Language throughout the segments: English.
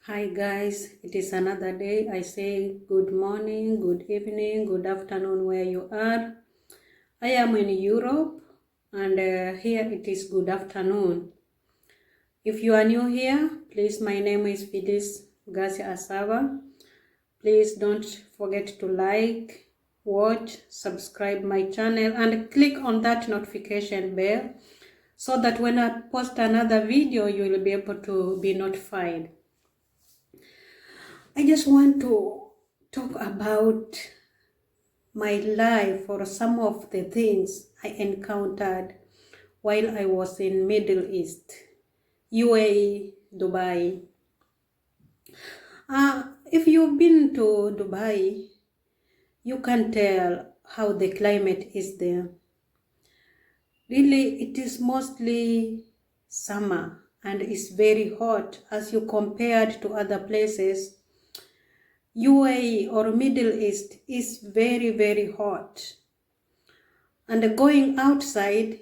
Hi guys, it is another day. I say good morning, good evening, good afternoon where you are. I am in Europe and here it is good afternoon. If you are new here, please, my name is Phyllis Garcia Asava. Please don't forget to like, watch, subscribe my channel and click on that notification bell so that when I post another video, you will be able to be notified. I just want to talk about my life or some of the things I encountered while I was in Middle East, UAE, Dubai. If you've been to Dubai, you can tell how the climate is there. Really, it is mostly summer and it's very hot as you compared to other places. UAE or Middle East is very, very hot. And going outside,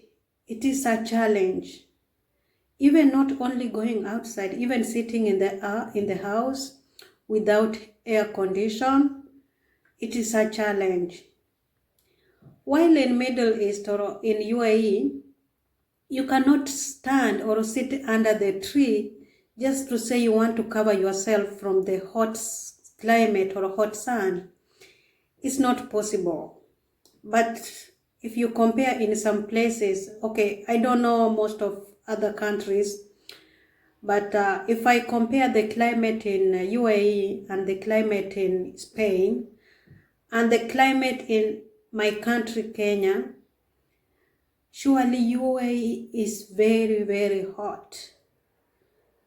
it is a challenge. Even not only going outside, even sitting in the house without air condition, it is a challenge. While in Middle East or in UAE, you cannot stand or sit under the tree just to say you want to cover yourself from the hot climate or hot sun. It's not possible. But if you compare in some places, okay, I don't know most of other countries, but if I compare the climate in UAE and the climate in Spain and the climate in my country, Kenya, surely UAE is very, very hot.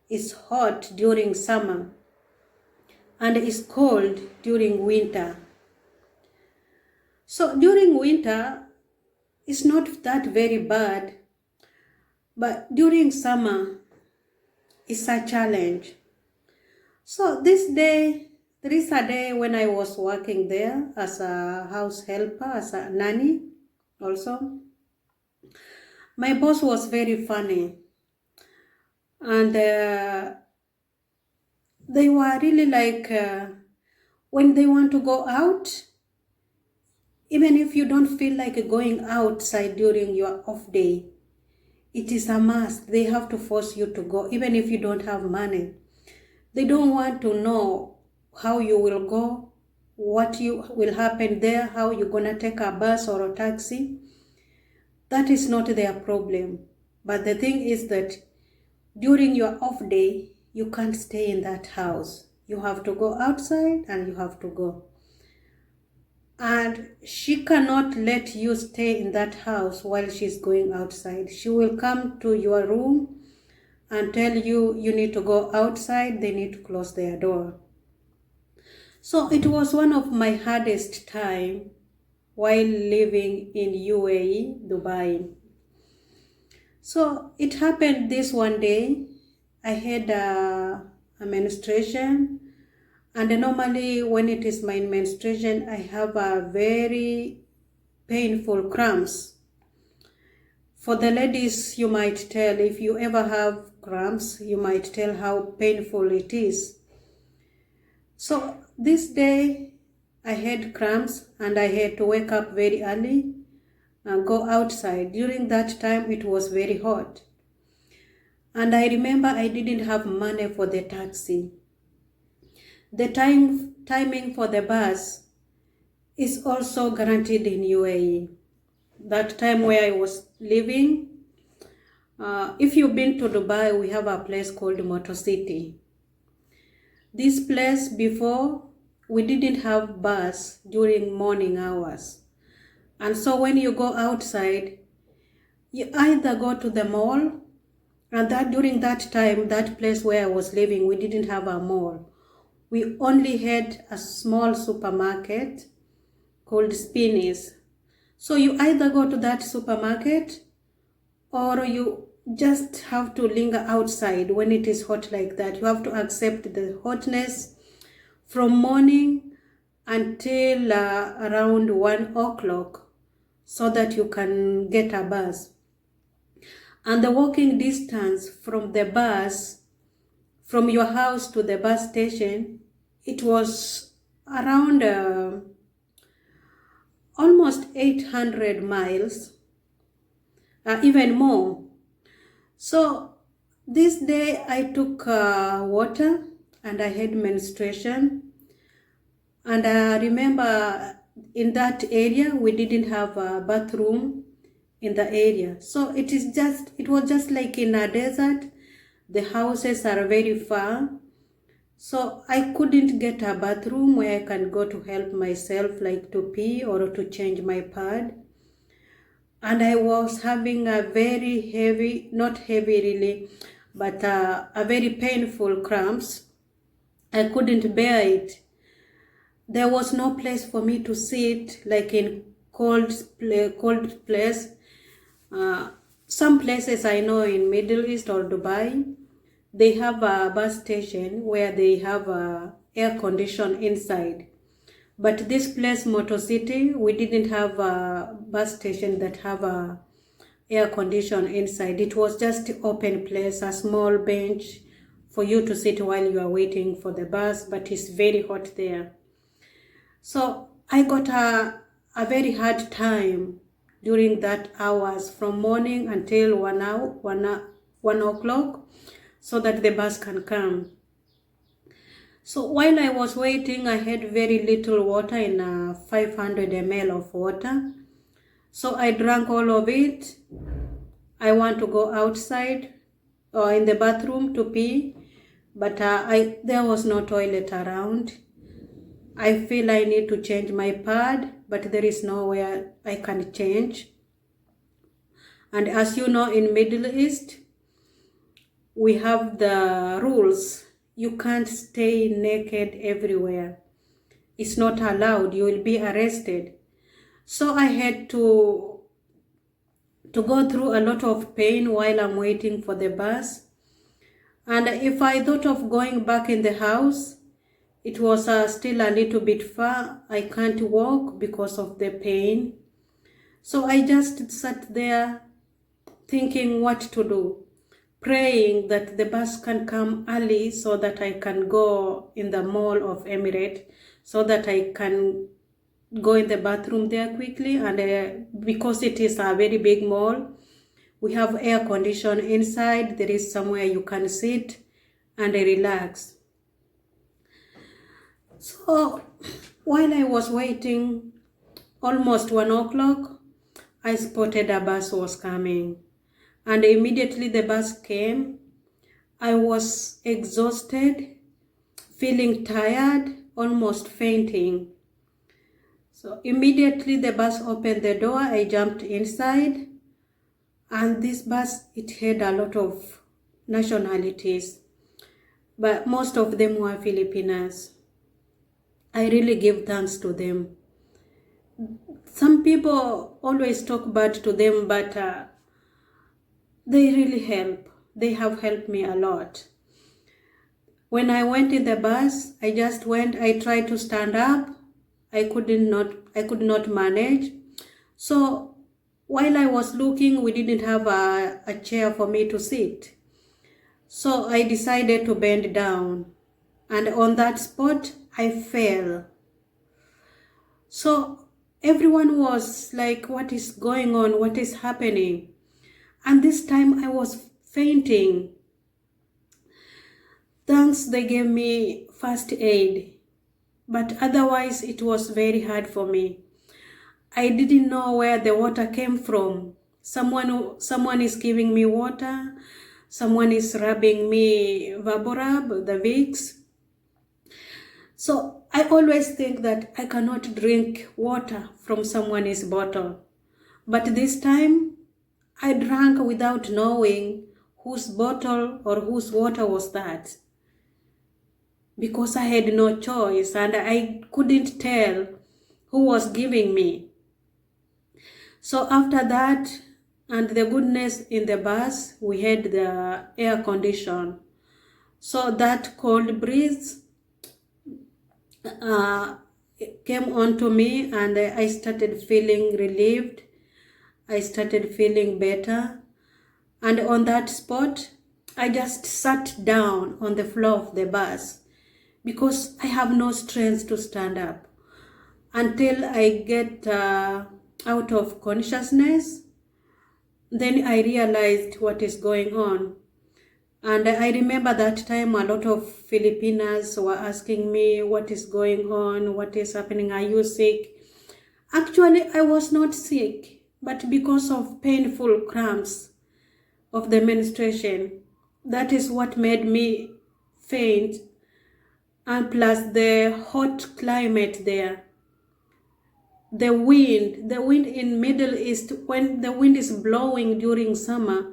It's hot during summer and it's cold during winter. So during winter, it's not that very bad, but during summer, it's a challenge. So this day, there is a day when I was working there as a house helper, as a nanny also. My boss was very funny. And they were really like, when they want to go out, even if you don't feel like going outside during your off day, it is a must. They have to force you to go, even if you don't have money. They don't want to know how you will go, what will happen there, how you're going to take a bus or a taxi. That is not their problem. But the thing is that during your off day, you can't stay in that house. You have to go outside and you have to go. And she cannot let you stay in that house while she's going outside. She will come to your room and tell you you need to go outside, they need to close their door. So it was one of my hardest time while living in UAE, Dubai. So it happened this one day. I had a menstruation. And normally when it is my menstruation, I have a very painful cramps. For the ladies, you might tell, if you ever have cramps, you might tell how painful it is. So this day, I had cramps and I had to wake up very early and go outside. During that time, it was very hot. And I remember I didn't have money for the taxi. The timing for the bus is also guaranteed in UAE. That time where I was living, if you've been to Dubai, we have a place called Motor City. This place before, we didn't have bus during morning hours. And so when you go outside, you either go to the mall, and that during that time, that place where I was living, we didn't have a mall. We only had a small supermarket called Spinneys. So you either go to that supermarket or you just have to linger outside when it is hot like that. You have to accept the hotness from morning until around 1 o'clock so that you can get a bus. And the walking distance from the bus from your house to the bus station, it was around almost 800 miles, even more. So this day I took water and I had menstruation. And I remember in that area, we didn't have a bathroom in the area. So it was just like in a desert. The houses are very far. So I couldn't get a bathroom where I can go to help myself, like to pee or to change my pad. And I was having a very heavy, not heavy really, but a very painful cramps. I couldn't bear it. There was no place for me to sit, like in cold place. Some places I know in Middle East or Dubai, they have a bus station where they have air condition inside. But this place, Motor City, we didn't have a bus station that have a air condition inside. It was just open place, a small bench for you to sit while you are waiting for the bus, but it's very hot there. So I got a very hard time during that hours from morning until 1 o'clock so that the bus can come. So while I was waiting, I had very little water in 500 ml of water. So I drank all of it. I want to go outside or in the bathroom to pee, but there was no toilet around. I feel I need to change my pad, but there is nowhere I can change. And as you know, in Middle East, we have the rules. You can't stay naked everywhere. It's not allowed. You will be arrested. So I had to go through a lot of pain while I'm waiting for the bus. And if I thought of going back in the house, it was still a little bit far. I can't walk because of the pain. So I just sat there thinking what to do, praying that the bus can come early so that I can go in the mall of Emirates, so that I can go in the bathroom there quickly. And because it is a very big mall, we have air condition inside. There is somewhere you can sit and relax. So while I was waiting, almost 1 o'clock, I spotted a bus was coming. And immediately the bus came. I was exhausted, feeling tired, almost fainting. So immediately the bus opened the door. I jumped inside. And this bus, it had a lot of nationalities, but most of them were Filipinas. I really give thanks to them. Some people always talk bad to them, but they really help. They have helped me a lot. When I went in the bus, I tried to stand up. I could not manage. So while I was looking, we didn't have a chair for me to sit. So I decided to bend down. And on that spot, I fell. So everyone was like, what is going on? What is happening? And this time I was fainting. Thanks, they gave me first aid. But otherwise, it was very hard for me. I didn't know where the water came from. Someone is giving me water. Someone is rubbing me Vaporub, the Vicks. So I always think that I cannot drink water from someone's bottle. But this time, I drank without knowing whose bottle or whose water was that. Because I had no choice and I couldn't tell who was giving me. So after that, and the goodness in the bus, we had the air condition. So that cold breeze came onto me and I started feeling relieved. I started feeling better. And on that spot, I just sat down on the floor of the bus because I have no strength to stand up until I get out of consciousness. Then I realized what is going on. And I remember that time a lot of Filipinas were asking me, what is going on? What is happening? Are you sick? Actually, I was not sick, but because of painful cramps of the menstruation, that is what made me faint. And plus the hot climate there. The wind in Middle East, when the wind is blowing during summer,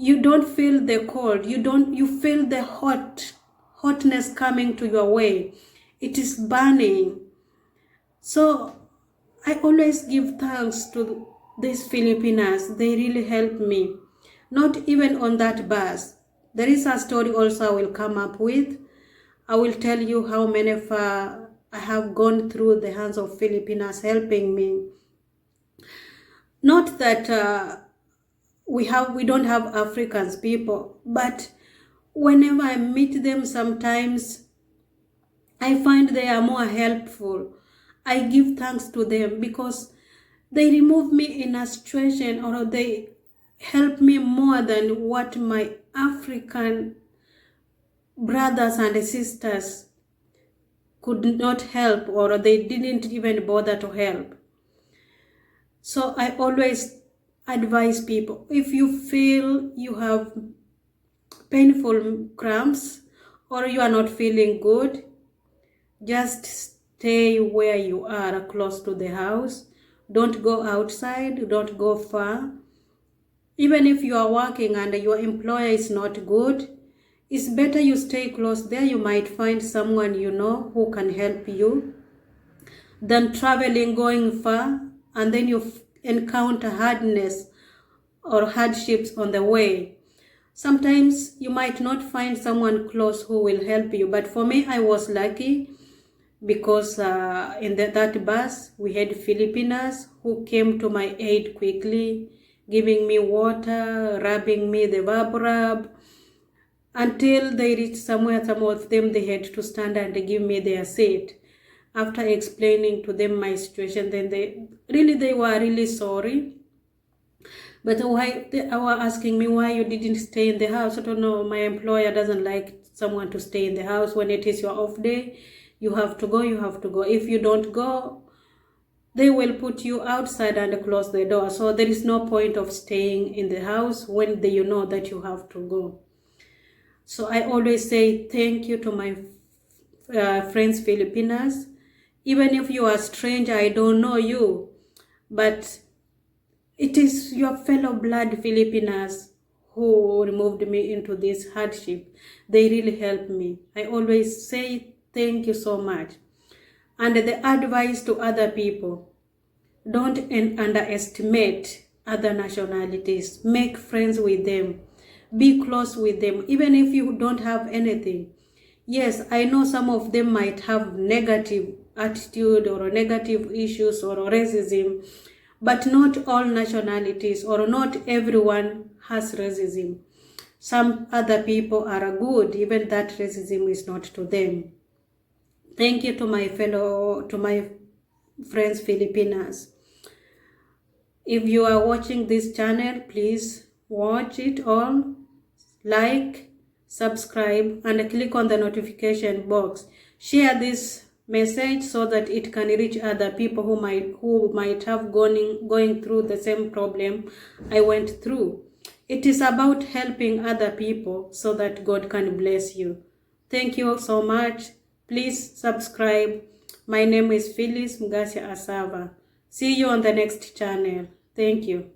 you don't feel the cold, you feel the hotness coming to your way. It is burning. So I always give thanks to these Filipinas. They really helped me. Not even on that bus. There is a story also I will come up with. I will tell you how many I have gone through the hands of Filipinas helping me. Not that we don't have Africans people, but whenever I meet them, sometimes I find they are more helpful. I give thanks to them because they remove me in a situation, or they help me more than what my African brothers and sisters could not help, or they didn't even bother to help. So I always advise people, if you feel you have painful cramps or you are not feeling good, just stay where you are, close to the house. Don't go outside, don't go far. Even if you are working and your employer is not good, it's better you stay close there. You might find someone you know who can help you than traveling, going far, and then you encounter hardness or hardships on the way. Sometimes you might not find someone close who will help you, but for me, I was lucky because in that bus, we had Filipinas who came to my aid quickly, giving me water, rubbing me the verb rub, until they reached somewhere. Some of them, they had to stand and give me their seat. After explaining to them my situation, then they were really sorry. But why they were asking me why you didn't stay in the house. I don't know, my employer doesn't like someone to stay in the house. When it is your off day, you have to go, If you don't go, they will put you outside and close the door. So there is no point of staying in the house when you know that you have to go. So I always say thank you to my friends Filipinas. Even if you are strange, I don't know you, but it is your fellow blood Filipinas who removed me into this hardship. They really helped me. I always say thank you so much. And the advice to other people, don't underestimate other nationalities. Make friends with them. Be close with them, even if you don't have anything. Yes, I know some of them might have negative attitude or negative issues or racism, but not all nationalities or not everyone has racism. Some other people are good, even that racism is not to them. Thank you to my friends Filipinas. If you are watching this channel, please watch it all, like, subscribe, and click on the notification box. Share this message so that it can reach other people who might have going through the same problem I went through. It is about helping other people so that God can bless you. Thank you so much. Please subscribe. My name is Phyllis Mugasia Asava. See you on the next channel. Thank you.